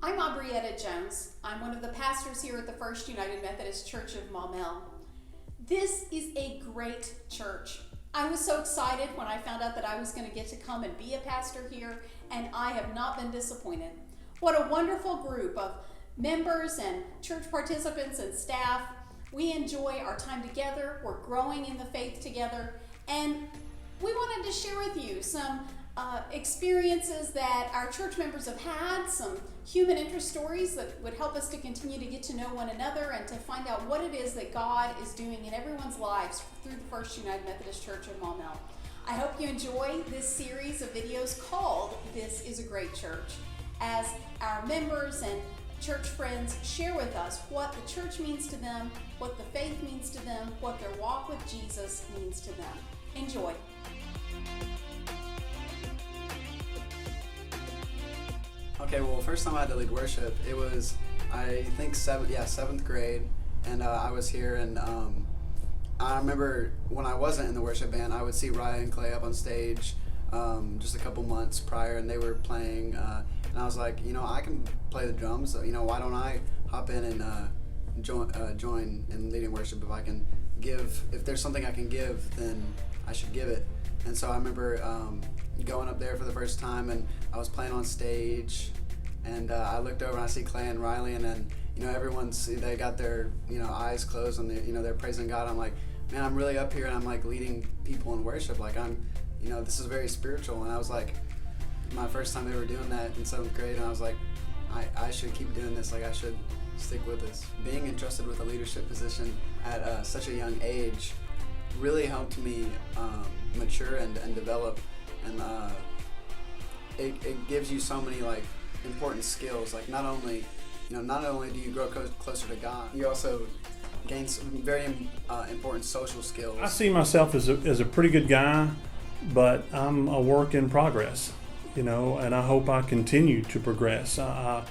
I'm Aubrietta Jones. I'm one of the pastors here at the First United Methodist Church of Maumelle. This is a great church. I was so excited when I found out that I was going to get to come and be a pastor here, and I have not been disappointed. What a wonderful group of members and church participants and staff. We enjoy our time together. We're growing in the faith together, and we wanted to share with you some experiences that our church members have had, some human interest stories that would help us to continue to get to know one another and to find out what it is that God is doing in everyone's lives through the First United Methodist Church of Maumelle. I hope you enjoy this series of videos called This is a Great Church, as our members and church friends share with us what the church means to them, what the faith means to them, what their walk with Jesus means to them. Enjoy. Okay, well, first time I had to lead worship, it was, I think, seventh grade, and I was here, and I remember when I wasn't in the worship band, I would see Ryan and Clay up on stage just a couple months prior, and they were playing, and I was like, I can play the drums, so, why don't I hop in and join in leading worship? If there's something I can give, then I should give it. And so I remember going up there for the first time, and I was playing on stage, and I looked over and I see Clay and Riley, and then they got their eyes closed and they're praising God. I'm like, man, I'm really up here, and I'm like leading people in worship, like this is very spiritual. And I was like, my first time ever doing that in 7th grade, and I was like, I should keep doing this, like I should stick with this. Being entrusted with a leadership position at such a young age really helped me mature and develop, and it gives you so many like important skills. Like not only do you grow closer to God, you also gain some very important social skills. I see myself as a pretty good guy, but I'm a work in progress, and I hope I continue to progress. I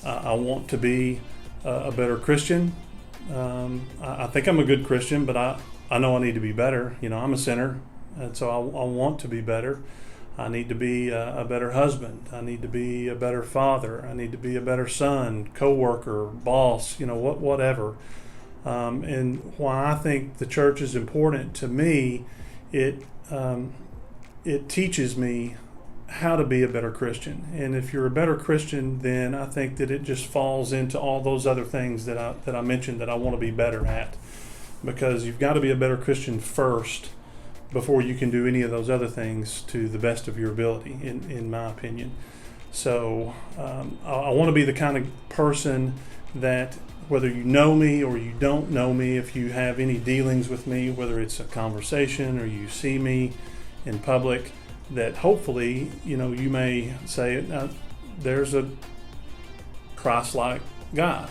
want to be a better Christian. I think I'm a good Christian, but I know I need to be better. I'm a sinner, and so I want to be better. I need to be a better husband. I need to be a better father. I need to be a better son, co-worker, boss, whatever. And why I think the church is important to me, it teaches me how to be a better Christian. And if you're a better Christian, then I think that it just falls into all those other things that I mentioned that I want to be better at. Because you've got to be a better Christian first before you can do any of those other things to the best of your ability, in my opinion. So I want to be the kind of person that, whether you know me or you don't know me, if you have any dealings with me, whether it's a conversation or you see me in public, that hopefully, you may say, there's a Christ-like guy,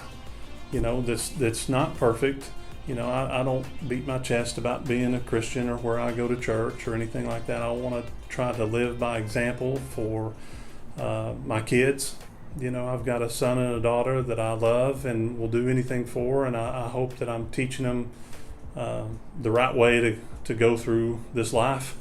that's not perfect. I don't beat my chest about being a Christian or where I go to church or anything like that. I want to try to live by example for my kids. I've got a son and a daughter that I love and will do anything for, and I hope that I'm teaching them the right way to go through this life.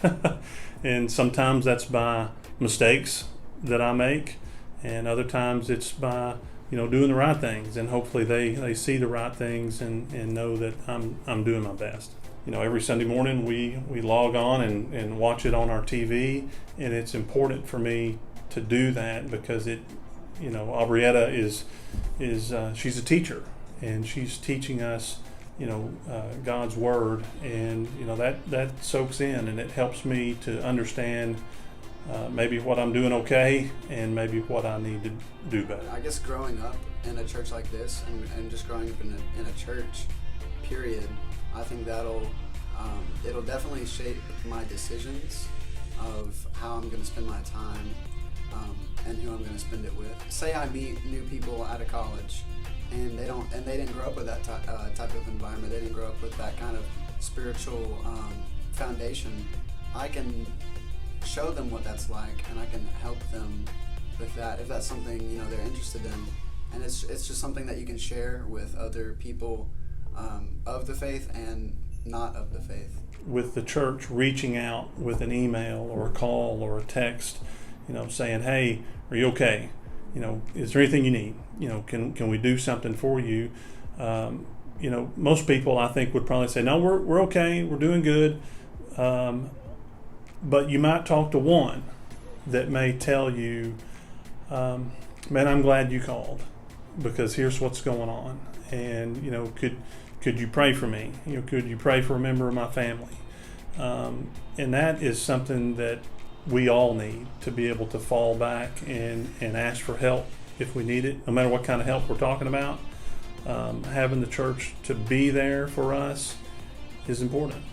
And sometimes that's by mistakes that I make, and other times it's by doing the right things, and hopefully they see the right things and know that I'm doing my best. Every Sunday morning we log on and watch it on our TV, and it's important for me to do that because Aubrietta is she's a teacher, and she's teaching us God's word, and that soaks in, and it helps me to understand maybe what I'm doing okay and maybe what I need to do better. I guess growing up in a church like this and just growing up in a church, period, I think it'll definitely shape my decisions of how I'm going to spend my time and who I'm going to spend it with. Say I meet new people at a college, and they didn't grow up with that type of environment. They didn't grow up with that kind of spiritual foundation. I can show them what that's like, and I can help them with that if that's something they're interested in. And it's just something that you can share with other people of the faith and not of the faith. With the church reaching out with an email or a call or a text, saying, hey, are you okay? is there anything you need? Can we do something for you? Most people I think would probably say, no, we're okay, we're doing good. But you might talk to one that may tell you, man, I'm glad you called because here's what's going on. And, could you pray for me? Could you pray for a member of my family? And that is something that we all need to be able to fall back and ask for help if we need it, no matter what kind of help we're talking about. Having the church to be there for us is important.